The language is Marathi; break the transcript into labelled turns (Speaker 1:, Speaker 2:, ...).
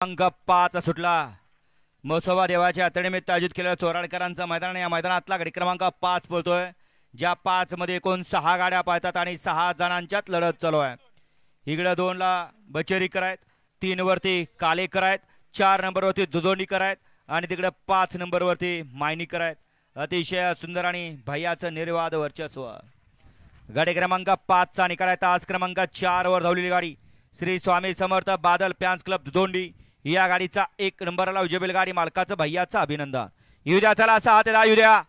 Speaker 1: अंक 5 सुटला। मसोबा देवाच्या यात्रेनिमित्त आयोजित केलेल्या चोराडकरांचा मैदान, या मैदानातला गडी क्रमांक 5 पळतोय, ज्या 5 मध्ये एकूण 6 गाड्या पाहतात आणि 6 जणांच्यात लढत चालू आहे। इकडे 2 ला बचेरीकर आहेत, 3 वरती कालेकर आहेत, 4 नंबर वरती दुधोंडीकर आहेत आणि तिकडे 5 नंबर वरती मायनीकर आहेत। अतिशय सुंदर आणि भैयाचं निर्वाद वर्चस्व। गाडी क्रमांक 5 चा निकाल आहे। तास क्रमांक 4 वर धावलेली गाडी श्री स्वामी समर्थ बादल फॅन्स क्लब दुधोंडी, या गाडीचा 1 नंबरला विजय बैलगाडी मालकाचं भैयाचं अभिनंदन। येऊ द्या, चला 6 ते 10 येऊ द्या।